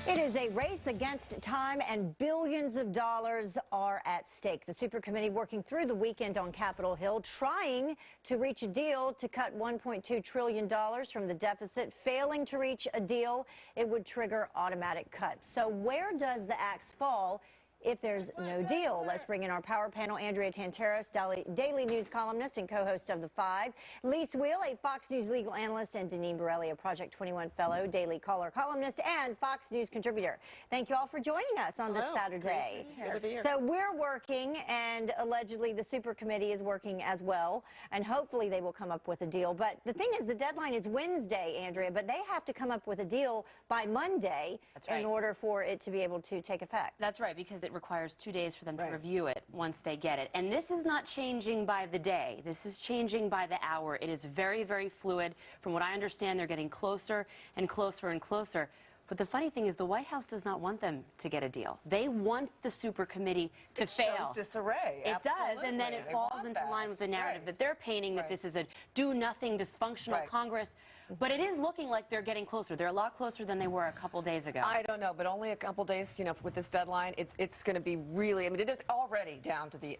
It is a race against time, and billions of dollars are at stake. The supercommittee working through the weekend on Capitol Hill, trying to reach a deal to cut $1.2 trillion from the deficit. Failing to reach a deal, it would trigger automatic cuts. So where does the axe fall if there's no deal? Let's bring in our power panel. Andrea, Tantaros, daily news columnist and co-host of The Five. Wiehl, a Fox News legal analyst, and Deneen Borelli, a Project 21 fellow, Daily Caller columnist, and Fox News contributor. Thank you all for joining us on this Saturday. Good to be here. So we're working, and allegedly the supercommittee is working as well, and hopefully they will come up with a deal. But the thing is, the deadline is Wednesday, Andrea, but they have to come up with a deal by Monday in order for it to be able to take effect. That's right, because it requires 2 days for them to review it once they get it. And this is not changing by the day. This is changing by the hour. It is very, very fluid. From what I understand, they're getting closer and closer and closer. But the funny thing is, the White House does not want them to get a deal. They want the supercommittee to fail. It shows disarray. It does, and then it falls into line with the narrative that they're painting, that this is a do-nothing, dysfunctional Congress. But it is looking like they're getting closer. They're a lot closer than they were a couple days ago. I don't know, but only a couple days, you know, with this deadline, it's going to be really, I mean, it is already down to the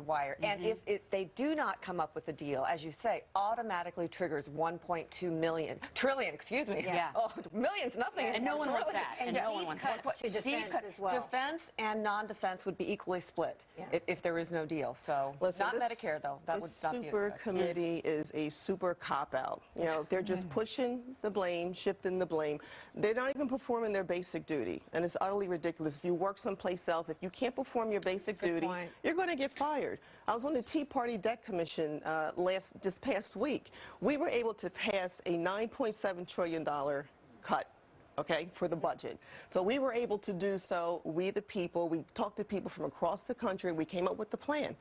wire. And if they do not come up with a deal, as you say, automatically triggers 1.2 trillion, excuse me. Yeah. Oh, millions, nothing. And no one wants that. And no one wants that. To defense as well. Defense and non-defense would be equally split if there is no deal. So listen, not Medicare, though. That would not be a super committee is a super cop-out. You know, they're just pushing the blame, shifting the blame. They're not even performing their basic duty, and it's utterly ridiculous. If you work someplace else, if you can't perform your basic duty, you're going to get fired. I was on the Tea Party Debt Commission this past week. We were able to pass a $9.7 trillion cut. Okay, for the budget. So we were able to do so. We, the people, we talked to people from across the country. We came up with the plan.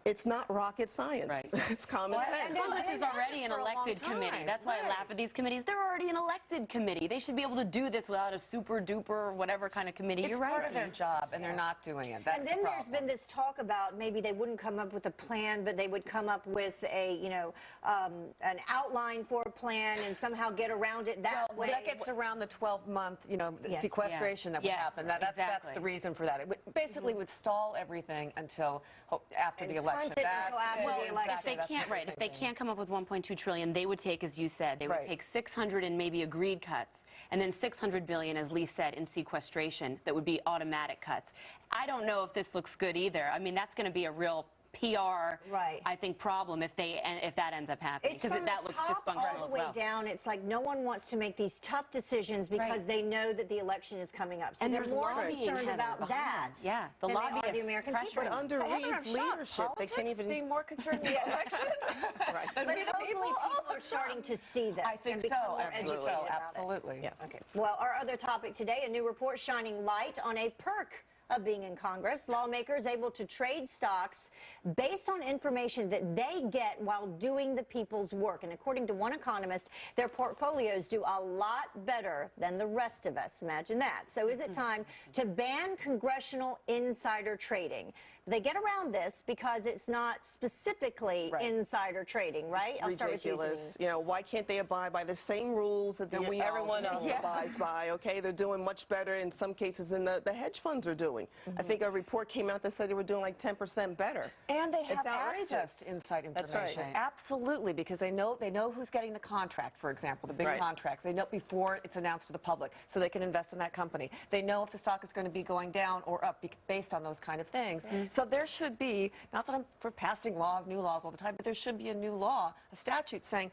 It's not rocket science. It's common sense. Congress is already an elected committee. That's why I laugh at these committees. They're already an elected committee. They should be able to do this without a super duper whatever kind of committee. It's part of their job, and they're not doing it. That's and then there's been this talk about maybe they wouldn't come up with a plan, but they would come up with a, you know, an outline for a plan and somehow get around it that way. That gets around the 12-month, you know, sequestration that would happen. That's the reason for that. It basically would stall everything until after the election. If they can't, if they can't come up with 1.2 trillion, they would take, as you said, they would take 600 and maybe agreed cuts, and then 600 billion, as Lee said, in sequestration that would be automatic cuts. I don't know if this looks good either. I mean, that's going to be a real PR, I think, problem if that ends up happening, because that looks dysfunctional all the way down. It's like no one wants to make these tough decisions because they know that the election is coming up. So and they're more concerned about that. Yeah, the lobbyists, the American people. But under Wiehl's leadership, they can't even be more concerned with the election. But hopefully people are starting to see this. I think so. Absolutely. Yeah. Okay. Well, our other topic today: a new report shining light on a perk of being in Congress. Lawmakers able to trade stocks based on information that they get while doing the people's work. And according to one economist, their portfolios do a lot better than the rest of us. Imagine that. So is it time to ban congressional insider trading? They get around this because it's not specifically insider trading, right? It's ridiculous. You know, why can't they abide by the same rules that everyone else abides by? Okay, they're doing much better in some cases than the hedge funds are doing. I think a report came out that said they were doing like 10% better. And they have access to inside information. That's right. Absolutely, because they know who's getting the contract, for example, the big contracts. They know before it's announced to the public, so they can invest in that company. They know if the stock is going to be going down or up based on those kind of things. So there should be, not that I'm for passing laws, new laws all the time, but there should be a new law, a statute saying,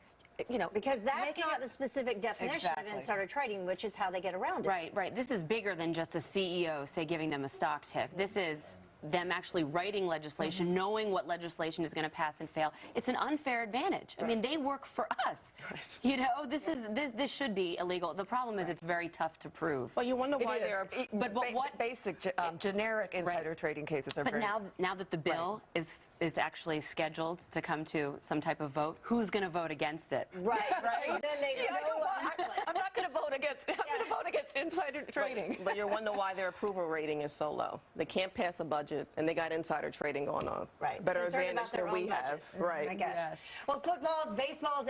you know, because that's not the specific definition of insider trading, which is how they get around it. Right. This is bigger than just a CEO, say, giving them a stock tip. This is them actually writing legislation, knowing what legislation is going to pass and fail. It's an unfair advantage. I mean, they work for us. You know, this should be illegal. The problem is it's very tough to prove. Well, you wonder why there are. But what basic generic insider trading cases are? But now that the bill is actually scheduled to come to some type of vote, who's going to vote against it? Right. Then they I'm not going to vote against. I'm going to vote against insider trading. But you wonder why their approval rating is so low. They can't pass a budget, and they got insider trading going on. Right. Better advantage than we have. I guess. Well, footballs, baseballs,